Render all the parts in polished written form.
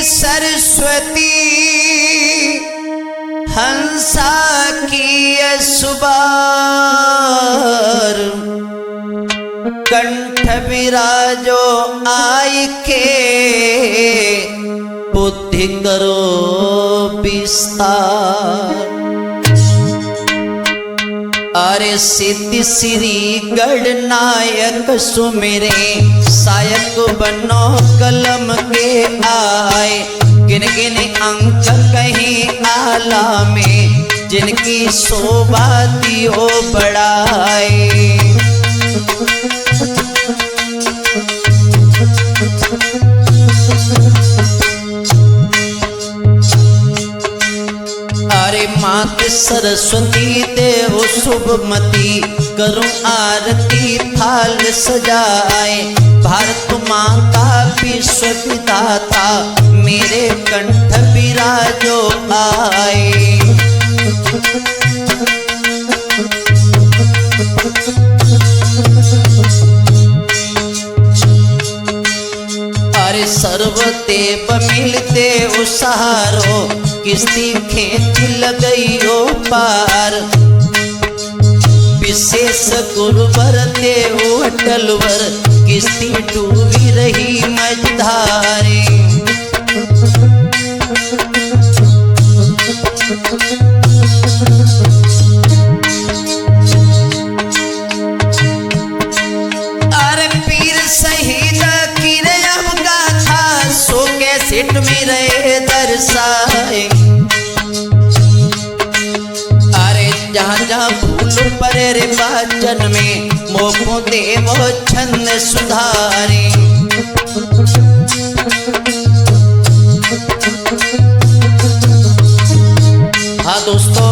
सरस्वती हंसा की सुबार कंठ विराजो आय के बुद्धि करो विस्तार। अरे सिद्धि श्री गणनायक सुमिरे सायक बनो कलम के आए। गिन गिन अंक कहीं आला में जिनकी शोभा दियो बढ़ाए। अरे मात सरस्वती देव शुभमती करूं आरती थाल सजाए। भारत माँ का विश्व विधाता मेरे कंठ विराजो आए। अरे सर्वदेव मिलते सहारो किस्ती खेच लगइयो पार। विशेष गुरुवर देव अटलवर किस्ती डूबी रही मझधारे। अरे पीर शहीद की अब गाथा सो के सिट में रहे दर्शाए। अरे जहाँ जहाँ भूल परे रे वाचन में मोको देव छंद सुधारे। हाँ दोस्तों,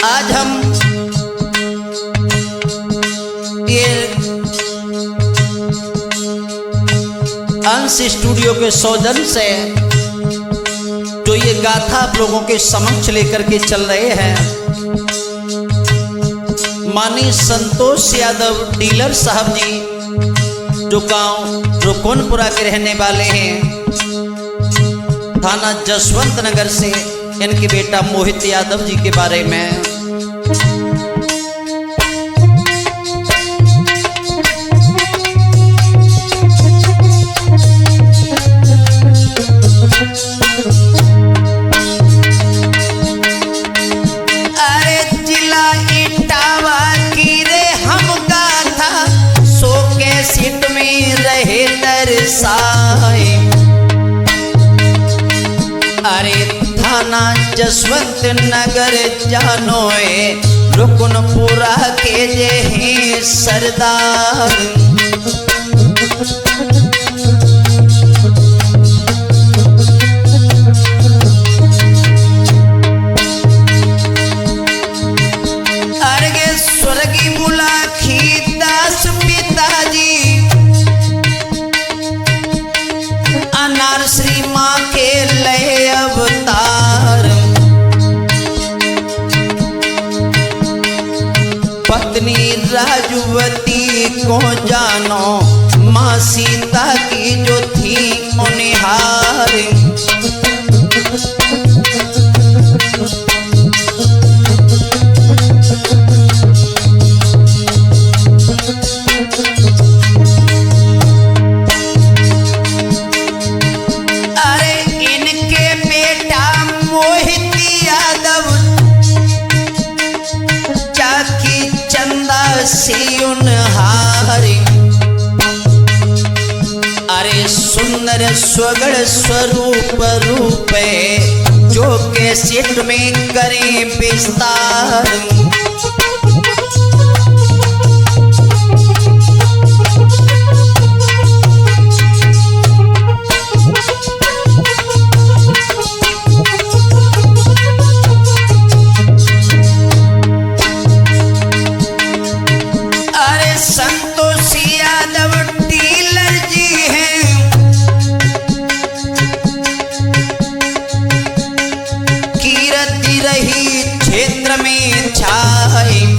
आज हम ये अंश स्टूडियो के सौजन्य से जो ये गाथा आप लोगों के समक्ष लेकर के चल रहे हैं, माननीय संतोष यादव डीलर साहब जी जो गांव रुकनपुरा के रहने वाले हैं, थाना जसवंत नगर से, इनके बेटा मोहित यादव जी के बारे में। अरे थाना जसवंत नगर जानोए रुकनपुरा के जे हैं सरदार। अरे स्वर्गीय बुलाखी दास पिताजी अनार श्री माँ के लय अवतार। पत्नी राजवती को जानो माँ सीता की जो थी उनिहार। अरे सुंदर स्वगण स्वरूप रूपे जो के सिट में करें विस्तार। रही क्षेत्र में छाई।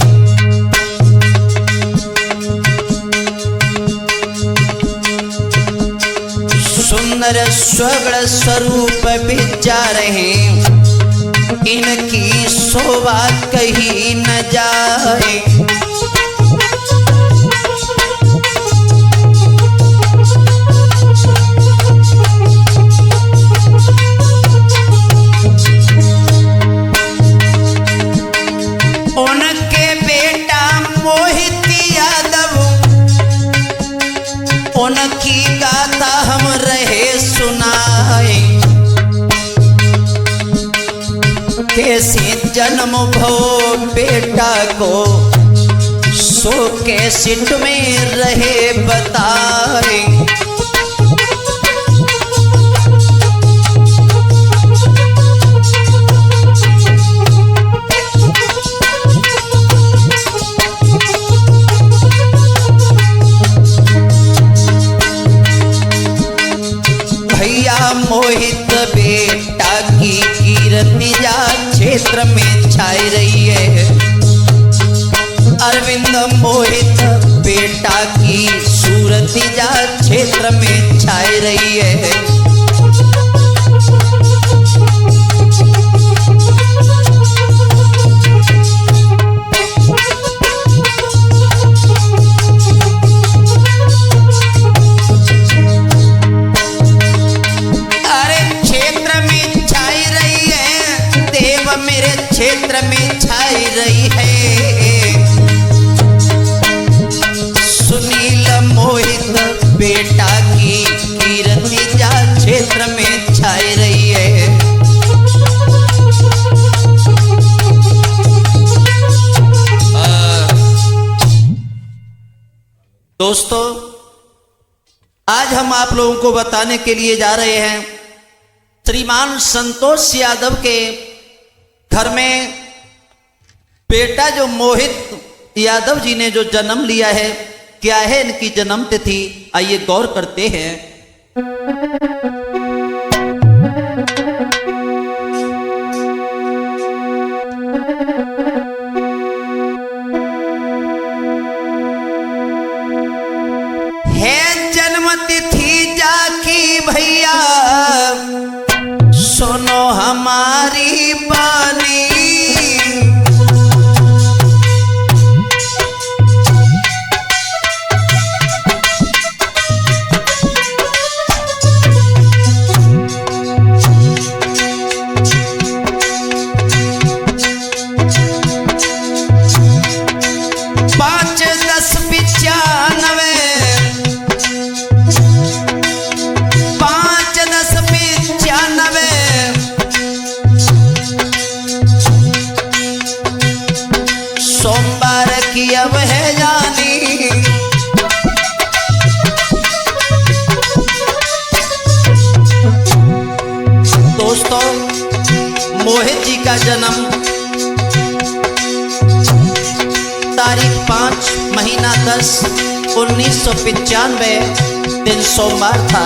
सुंदर स्वगण स्वरूप विचार हैं, इनकी शोभा कहीं न जाए। उनके बेटा मोहित यादव, उनकी गाथा हम रहे सुनाए। कैसे जन्म भो बेटा को सो कैसेट में रहे बताए। मोहित बेटा की कीर्ति जा क्षेत्र में छाई रही है। अरविंद मोहित बेटा की सूरती जा क्षेत्र में छाई रही है। क्षेत्र में छाई रही है। सुनील मोहित बेटा की कीर्ति जा क्षेत्र में छाई रही है। दोस्तों, आज हम आप लोगों को बताने के लिए जा रहे हैं श्रीमान संतोष यादव के घर में बेटा जो मोहित यादव जी ने जो जन्म लिया है, क्या है इनकी जन्म तिथि, आइए गौर करते हैं। है जन्म तिथि जाकी भैया सुनो हमारी बानी। सोमवार की अब है जानी, दोस्तों मोहित जी का जन्म तारीख 5 महीना 10 1995 दिन सोमवार था।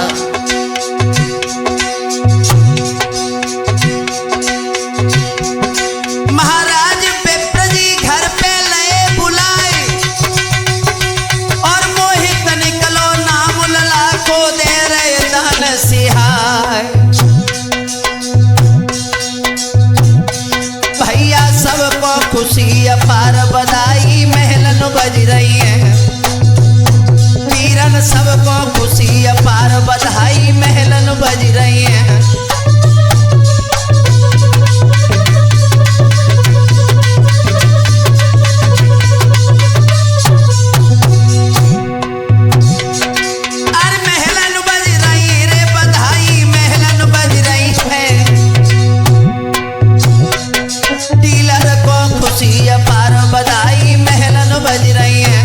खुशी अपार बधाई महलन बज रही है। वीरन सबको खुशी अपार बधाई महलन बज रही है। अरे महलन बज रही रे बधाई महलन बज रही है। डीलर को खुशी अपार बधाई महलन बज रही है।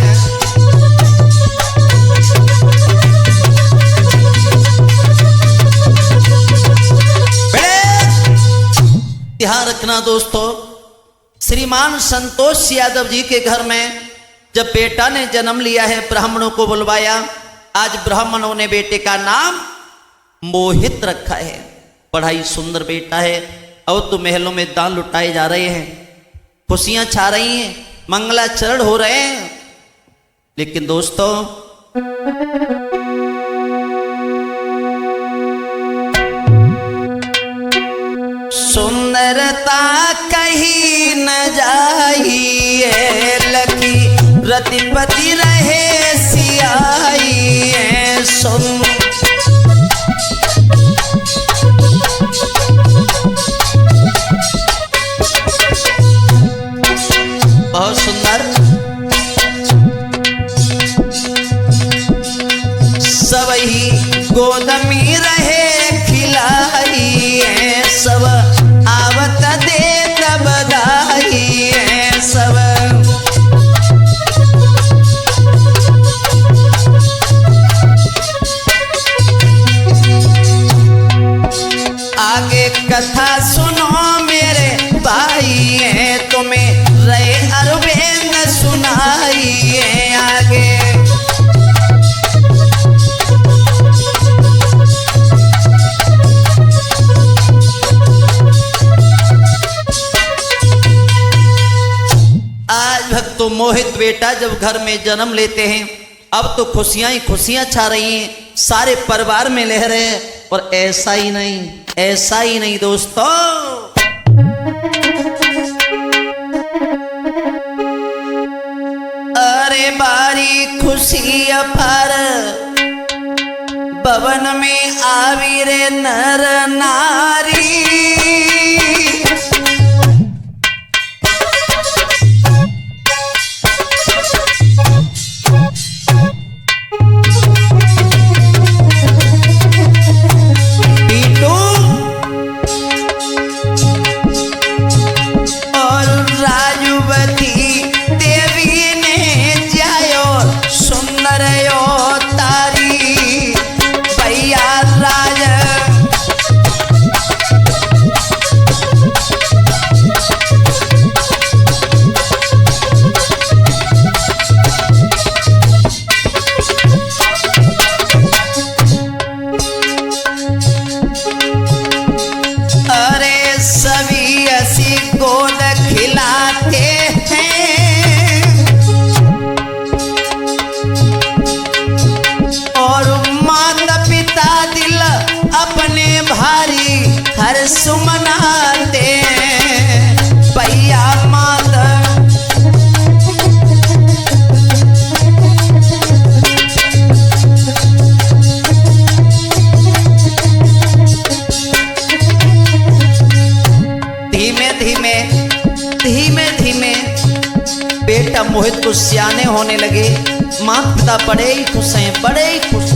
ध्यान रखना दोस्तों, श्रीमान संतोष यादव जी के घर में जब बेटा ने जन्म लिया है, ब्राह्मणों को बुलवाया। आज ब्राह्मणों ने बेटे का नाम मोहित रखा है। बड़ा ही सुंदर बेटा है। और तो महलों में दान लुटाए जा रहे हैं, खुशियां छा रही हैं, मंगलाचरण हो रहे हैं। लेकिन दोस्तों सुंदरता कहीं न जाइए, लकी रतिपति रहे सियाई बहुत सुंदर। सब ही गोद में रहे खिलाई, सब आवत देत बधाई सब। आगे कथा सुनो मेरे भाई, तुम्हें रहे अरविंद सुनाई आगे। आज भक्तों मोहित बेटा जब घर में जन्म लेते हैं, अब तो खुशियां ही खुशियां छा रही हैं, सारे परिवार में लह रहे हैं। और ऐसा ही नहीं दोस्तों, अरे बारी खुशी अपार भवन में आवी रे नर नारी। सुमनाते भैया माता, धीमे धीमे बेटा मोहित को सियाने होने लगे। माता पिता बड़े ही खुश हैं, बड़े ही खुश।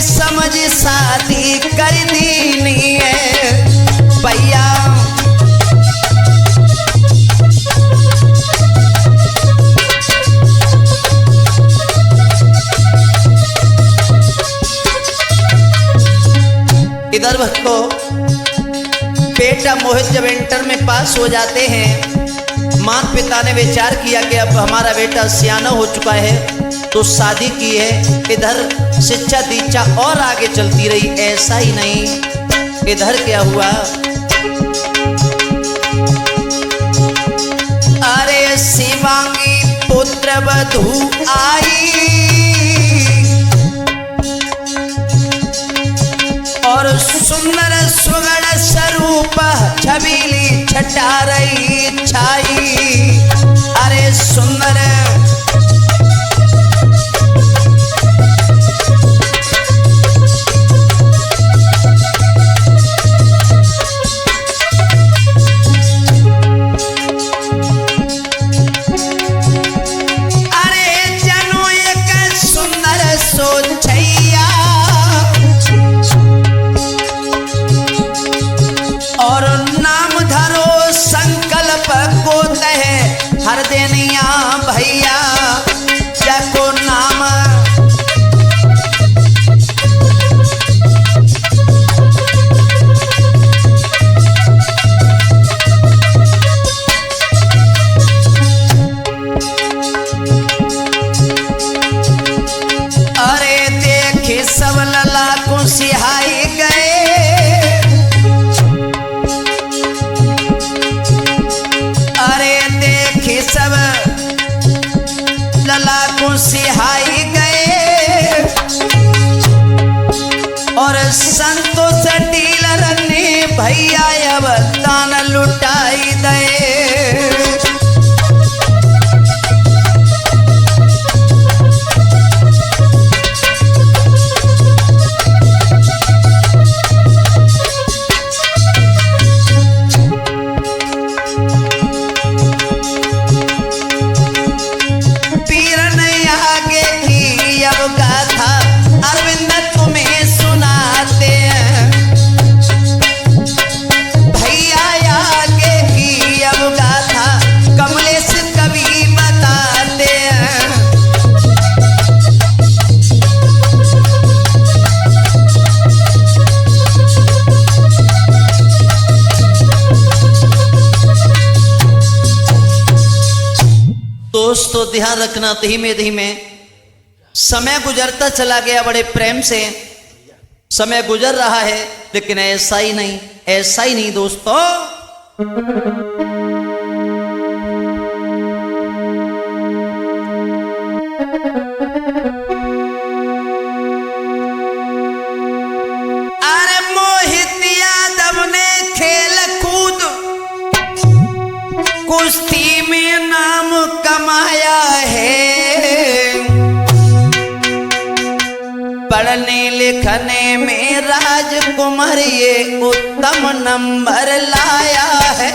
समझ शादी कर दी है भैया। इधर भक्तों बेटा मोहित जब इंटर में पास हो जाते हैं, माता पिता ने विचार किया कि अब हमारा बेटा सियाना हो चुका है तो शादी की है। इधर शिक्षा दीक्षा और आगे चलती रही। ऐसा ही नहीं, इधर क्या हुआ? अरे शिवांगी पुत्र वधू आई और सुंदर सुगढ़ स्वरूप छबीली छटा रही छाई। अरे सुंदर हर देनिया भैया जको नाम। अरे देखे सब लला को सिहाई गए। सब लला को सिहाई गए और संतोष डीलर ने भैया अब दान लुटाई दे। दोस्तों ध्यान रखना, धीमे धीमे समय गुजरता चला गया, बड़े प्रेम से समय गुजर रहा है, लेकिन ऐसा ही नहीं, ऐसा ही नहीं दोस्तों। अरे मोहित यादव ने खेल कूद कुश्ती में नाम कमाया है। पढ़ने लिखने में राजकुमार ये उत्तम नंबर लाया है।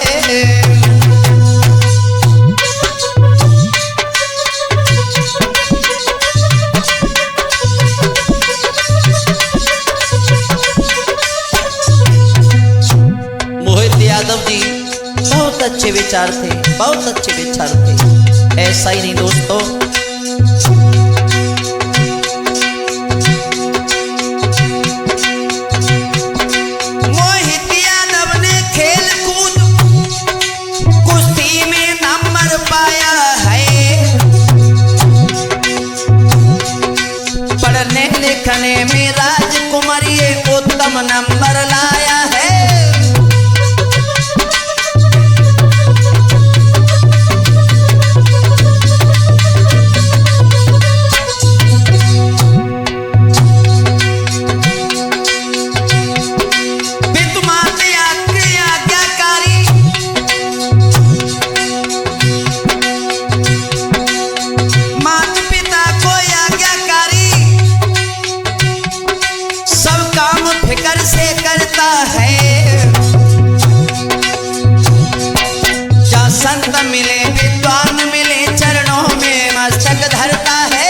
मोहित यादव जी बहुत अच्छे विचार थे, बहुत अच्छे विचार थे, ऐसा ही नहीं दोस्तों। मोहित यादव ने खेल कूद कुश्ती में नंबर पाया है। पढ़ने लिखने में राजकुमार ये उत्तम नंबर लाया है। संत मिले विद्वान मिले चरणों में मस्तक धरता है।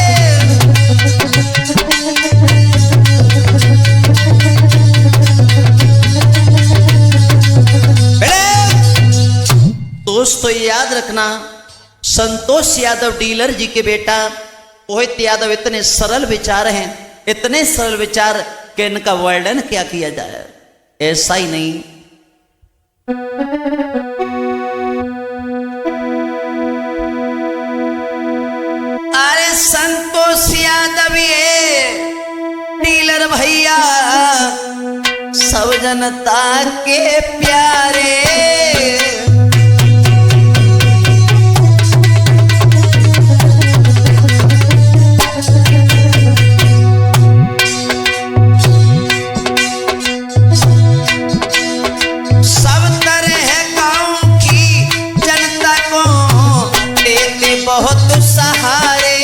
दोस्तों याद रखना, संतोष यादव डीलर जी के बेटा मोहित यादव इतने सरल विचार हैं, इतने सरल विचार कि इनका वर्णन क्या किया जाए, ऐसा ही नहीं। अरे संतोष यादव ये डीलर भैया सब जनता के प्यारे। सब तरह गांव की जनता को देते बहुत सहारे।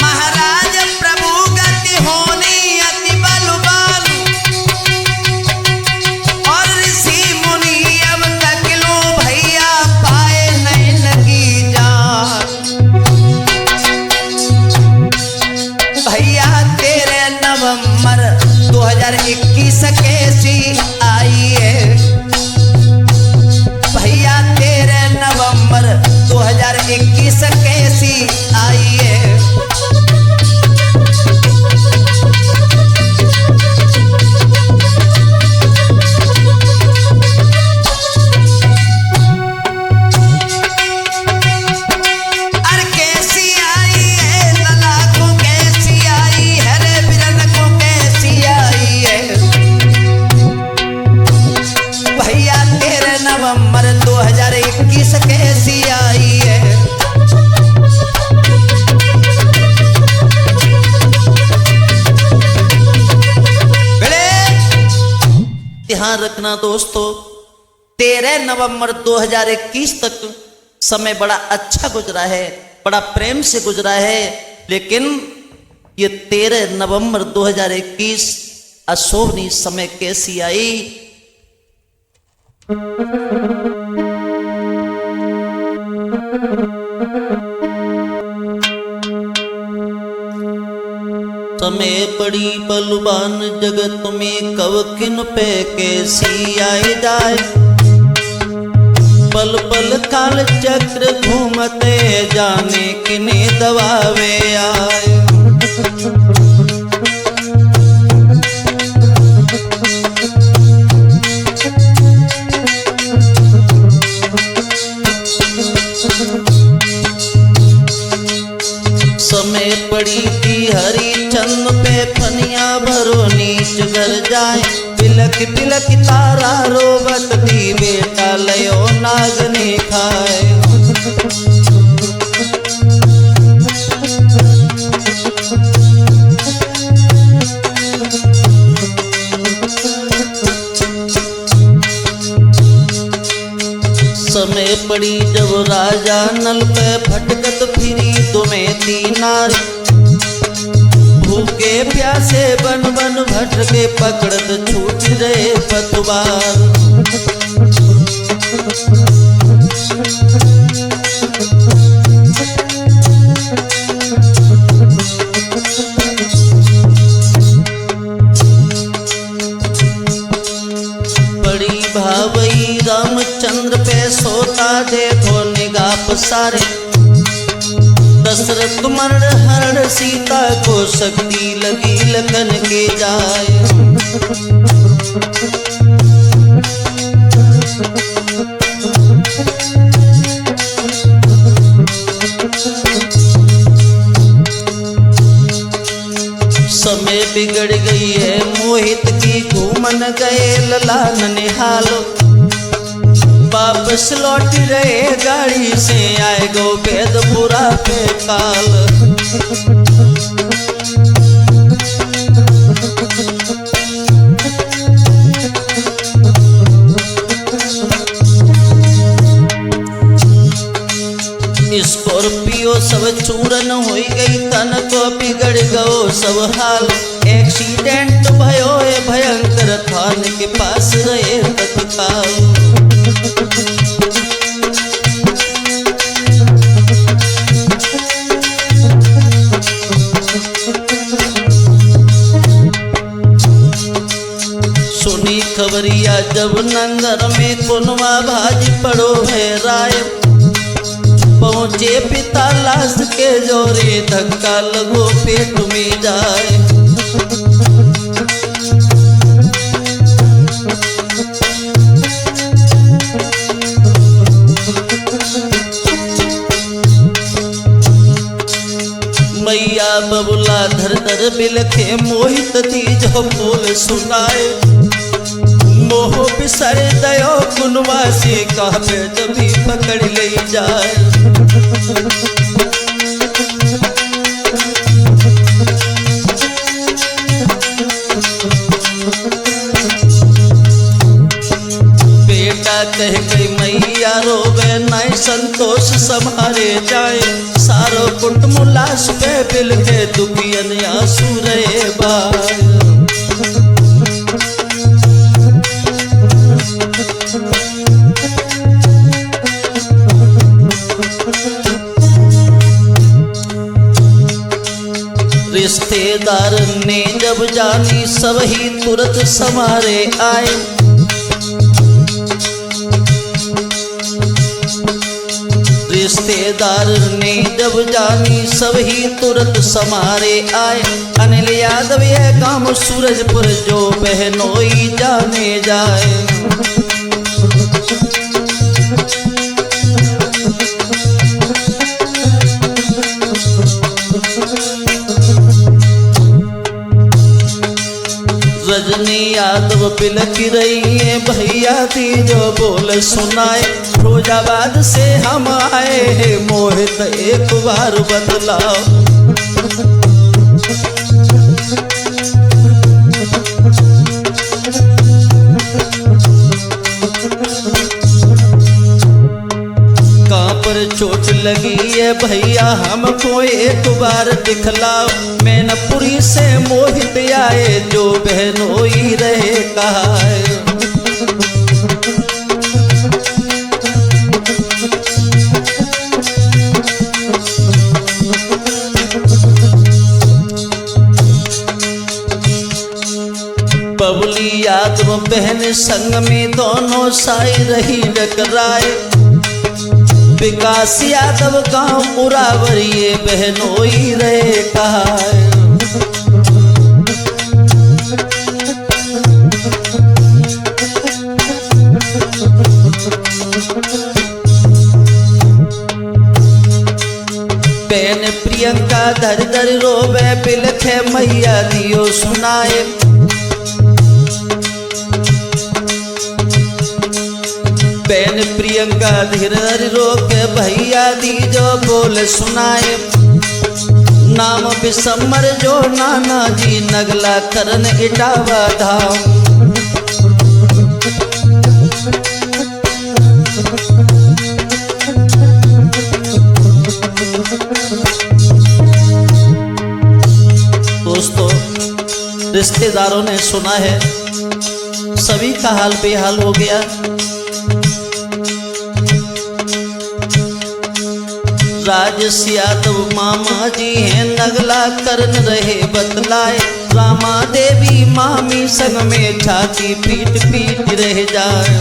महाराज प्रभु गति होनी अति बलवान और ऋषि मुनि अब तक लो भैया पाए नहीं लगी जान। भैया तेरे नवंबर 2021 कैसी आई है। भैया तेरे नवंबर 2021 कैसी आई है। अरे कैसी आई है लला को कैसी आई है रे बिरन को कैसी आई है। भैया तेरे नवंबर 2021 कैसी आई है। ध्यान रखना दोस्तों, 13 नवंबर 2021 तक समय बड़ा अच्छा गुजरा है, बड़ा प्रेम से गुजरा है। लेकिन ये 13 नवंबर 2021 अशोभनीय समय कैसी आई। समय बड़ी बलवान जगत में कब किन पे कैसी आई जाए। पल पल काल चक्र घूमते जाने किने दबावे आए। समय पड़ी थी हरिचंद पे फनिया भरो नीच घर जाए। बिलक बिलक तारा रोबत दी बेटा लयो नाग ने खाए। समय पड़ी जब राजा नल पे भटकत फिरी तुम्हें दीनार। भूखे प्यासे बन बन भटके पकड़त छूट रहे पतवार। बड़ी भावई रामचंद्र पे सोता देखो निगाह पसारे। दशरथ मरण हरण सीता को शक्ति लगी लगन के जाए। समय बिगड़ गई है मोहित की घूमन गए ललान निहालो। वापस लौट रहे गाड़ी से आए गो बेदपुरा पे काल। स्कॉर्पियो सब चूरन हो गई तन को बिगड़ गो सब हाल। एक्सीडेंट भयो है भयंकर थान के पास रहे तत्काल। सुनी खबरिया जब नंगर में कुनवा भाज पड़ो है राय। पहुँचे पिता लाश के जोरे धक्का लगो पेट में जाए। बबुला धर धर बिलखे मोहित दी जो बोल सुनाए। मोह बिसर दयो गुणवासी कहबे जभी पकड़ ले जाए। कह गई मैया रोवे नहीं संतोष समारे जाए। सारो कुटुंब लाश पे बिल के दुखियन आंसू रहे बाय। रिश्तेदार ने जब जानी सब ही तुरंत समारे आए। रिश्तेदार ने जब जानी सब ही तुरंत समारे आए। अनिल यादव ये काम सूरजपुर जो बहनोई जाने जाए। रजनी यादव बिलख रही है भैया दी जो बोल सुनाए। फिरोजाबाद से हम आए हैं मोहित एक बार बतलाओ। कहाँ पर चोट लगी है भैया हमको एक बार दिखलाओ। मैनपुरी से मोहित आए जो बहनोई रहे कहा है। बबुली यादव बहन संग में दोनों साई रही डकराए। विकास यादव गांव मुरावर ये बहनोई रहे कहा है। बहन प्रियंका धर धर रोवे बिलखे मैया दियो सुनाए। बहन प्रियंका धीर रोक भैया दी जो बोल सुनाए। नाम बिसमर जो नाना जी नगला करन इटावा धाम। दोस्तों रिश्तेदारों ने सुना है सभी का हाल बेहाल हो गया। राजेश यादव मामा जी हैं नगला करन रहे बतलाए। रामा देवी मामी संग में छाती पीट पीट रह जाए।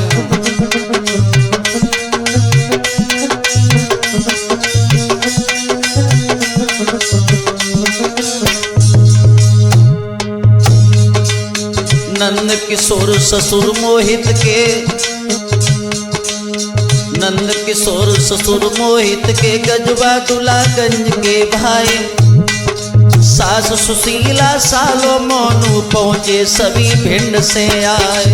नंद किशोर ससुर मोहित के नंद किशोर ससुर मोहित के गजबा दुलागंज के भाई। सास सुशीला सालो मोनू पहुंचे सभी भिंड से आए।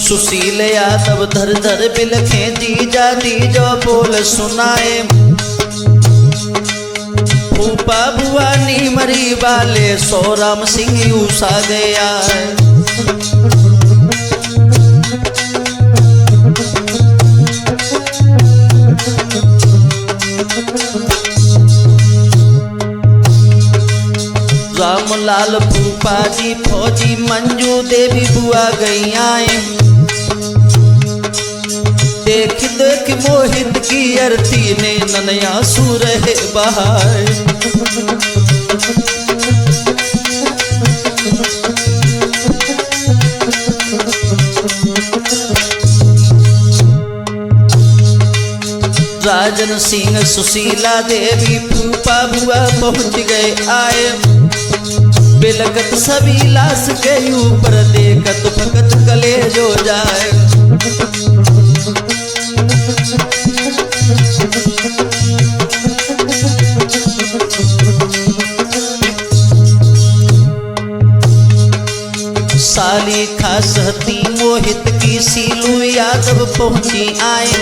सुशील यादव धर धर बिलखे जीजा दी जो बोल सुनाए। फूफा बुआ नीमरी वाले सोराम सिंह उषा गया है। रामलाल फूफा जी फौजी मंजू देवी बुआ गई आए। देख देख मोहित की अर्थी ने ननया सूर है बहार। राजन सिंह सुशीला देवी फूफा बुआ पहुंच गए आए। बिलकत सभी लाश के ऊपर देखत फकत कलेज हो जाए। साली खासहती मोहित की सीलू यादव पहुंची आए।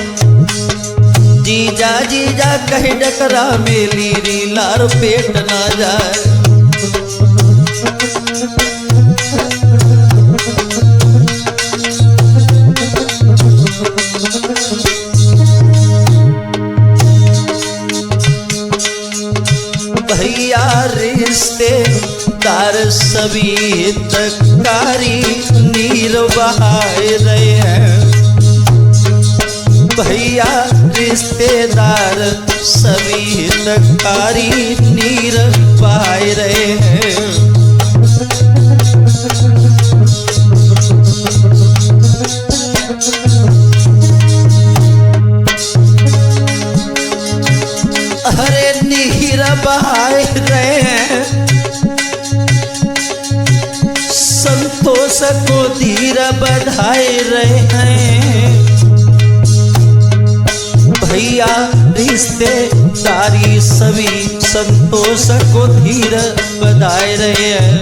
जीजा जीजा कह डकरा मेली रीलार पेट ना जाए। भैया रिश्तेदार सभी हितकारी नीर बहाए रहे हैं। भैया रिश्तेदार सभी हितकारी नीर बहाए रहे हैं। अरे नीर बहाए रहे हैं। संतोष को धीर बधाए रहे हैं। भैया रिश्तेदारी सभी संतोष को धीर बधाए रहे हैं।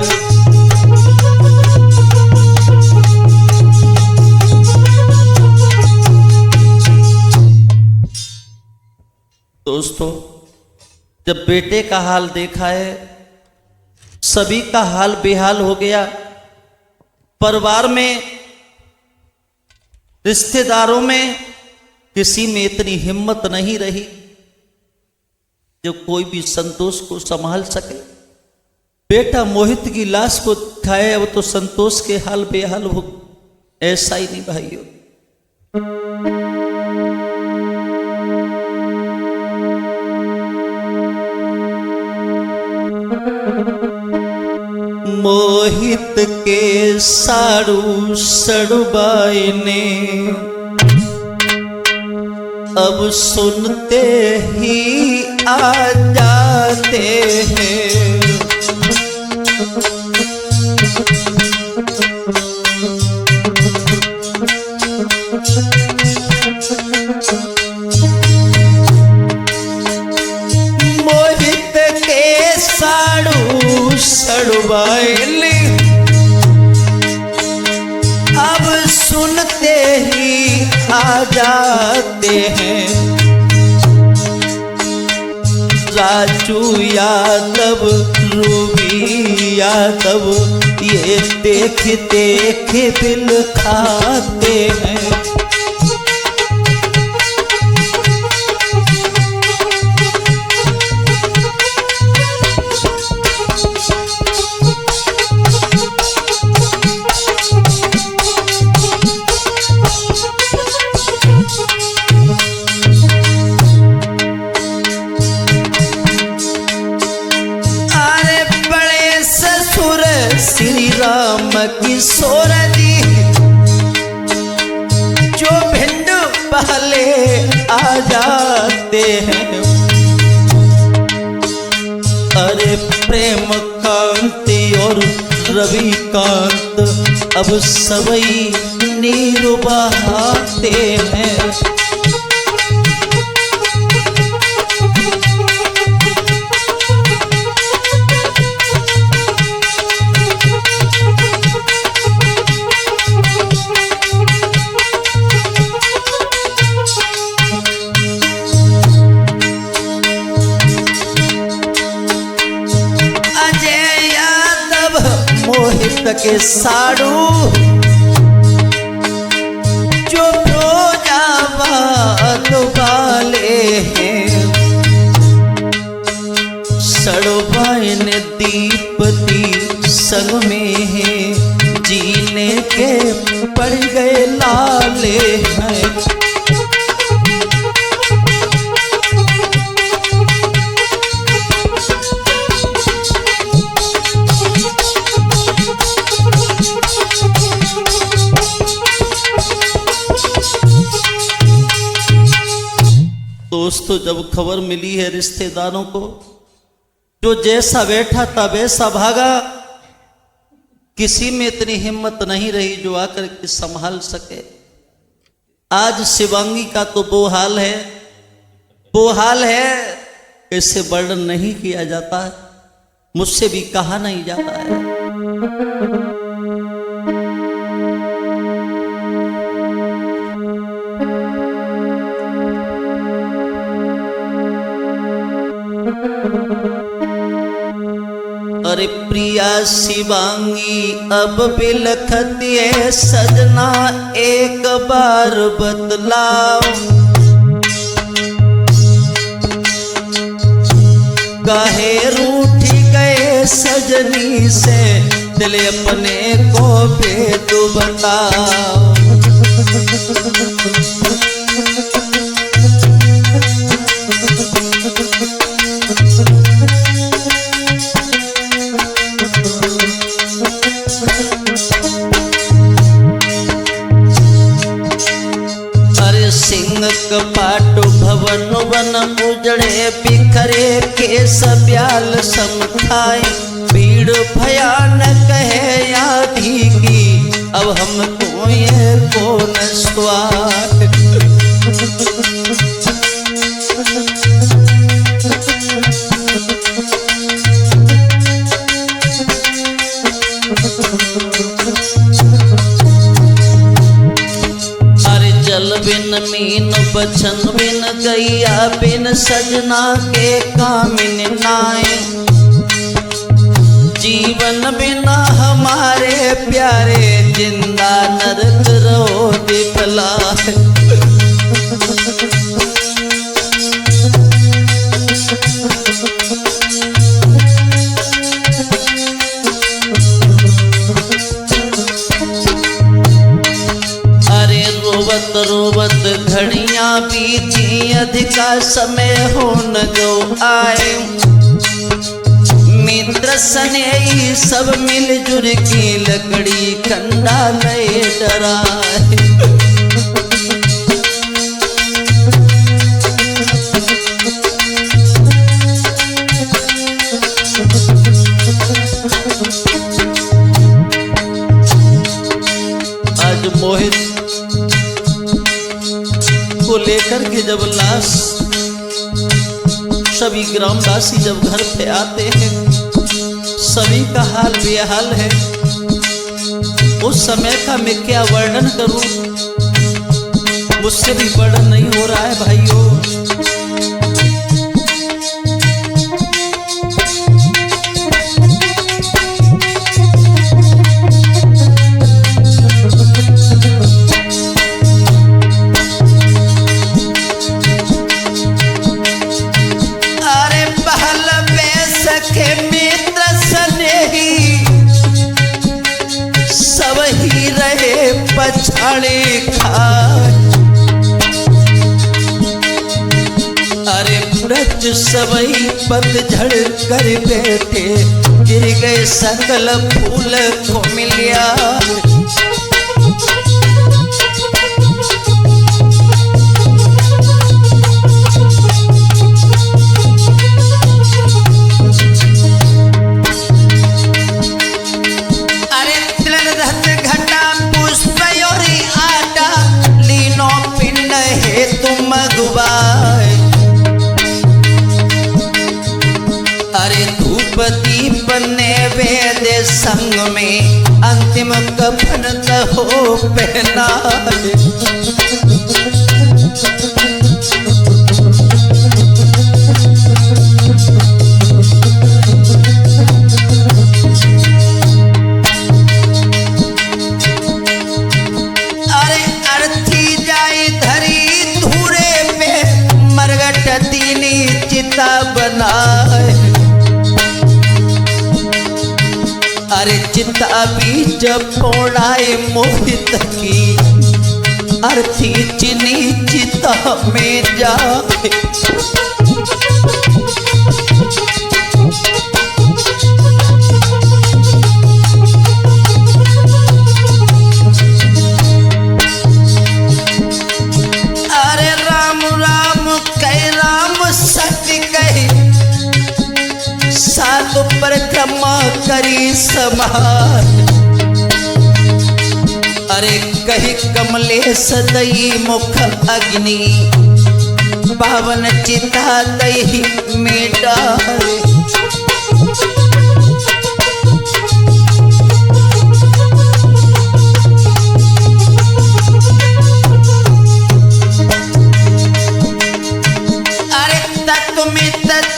दोस्तों, जब बेटे का हाल देखा है, सभी का हाल बेहाल हो गया। परिवार में, रिश्तेदारों में किसी में इतनी हिम्मत नहीं रही जो कोई भी संतोष को संभाल सके। बेटा मोहित की लाश को खाए, अब तो संतोष के हाल बेहाल हो। ऐसा ही नहीं भाइयों। मोहित के साड़ू सड़बाई ने अब सुनते ही आ जाते हैं। मोहित के साड़ू सड़बाइले अब सुनते ही आ जाते हैं। राजू यादव, रूबी यादव ये देख देख दिल खाते हैं। श्री राम किशोर जी जो भिंड पहले आ जाते हैं। अरे प्रेम कांति और रविकांत अब सबई नीर बहाते हैं। मोहित के साड़ू जो प्रोजाबाद वाले हैं। सड़बाइन दीपती संग में है, जीने के पड़ गए लाले हैं। दोस्तों, जब खबर मिली है रिश्तेदारों को, जो जैसा बैठा था वैसा भागा। किसी में इतनी हिम्मत नहीं रही जो आकर के संभाल सके। आज शिवांगी का तो वो हाल है, इससे वर्णन नहीं किया जाता है, मुझसे भी कहा नहीं जाता है। अरे प्रिया शिवांगी अब बिलखती है सजना, एक बार बतलाओ काहे रूठी गए सजनी से, दिल अपने को भेद बताओ। कपाट भवन वन उजड़े बिखरे केस ब्याल समखाए, भीड़ भयानक है आधी की, अब हमको ये कौन स्वाद। बिन मीन बचन बिन गैया बिन सजना के कामिन नाए, जीवन बिना हमारे प्यारे जिंदा नरक रो दिखला। रोवत घड़ियां बीती अधिका समय हो न जो आए, मित्र सने सब मिलजुल की लकड़ी कंडा लय डराए। आज मोहित को लेकर के जब लाश सभी ग्रामवासी जब घर पे आते हैं, सभी का हाल बेहाल है। उस समय का मैं क्या वर्णन करूं, मुझसे भी वर्णन नहीं हो रहा है भाइयों। पछाड़े खाए अरे ब्रज सबई पतझड़ कर बैठे, गिर गए सकल फूल को मिलिया। अरे धूप दीप नैवेद्य संग में अंतिम कफन हो पहना। अरे अर्थी जाए धरी धूरे पे मरगट दीनी चिता बनाए। अरे चिता बीज फोड़ाए मोहित की, अर्थी चिनी चिता में जाए। अरे राम राम कह राम सत्य कही, सात परिक्रमा करी समार। अरे कही कमलेश दई मुख अग्नि पावन चिता दई मेटा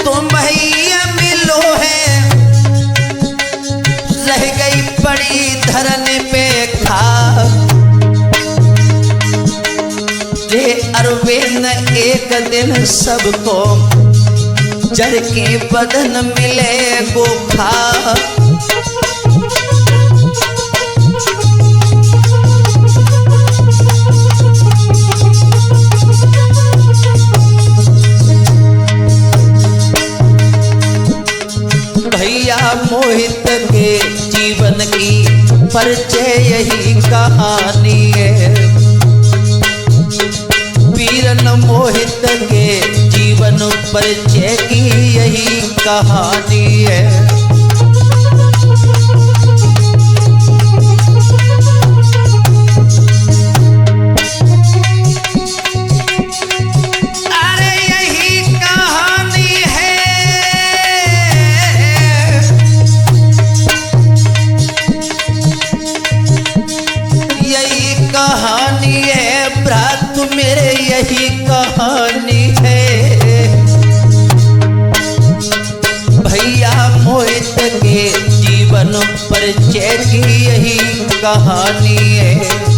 तुम भैया मिलो है रह गई पड़ी धरन पे खा रे अरविंद एक दिन सबको जड़ के बदन मिले गोखा मोहित के जीवन की परिचय यही कहानी है वीरन मोहित के जीवन परिचय की यही कहानी है मेरे यही कहानी है भैया मोहित के जीवन परिचय की यही कहानी है।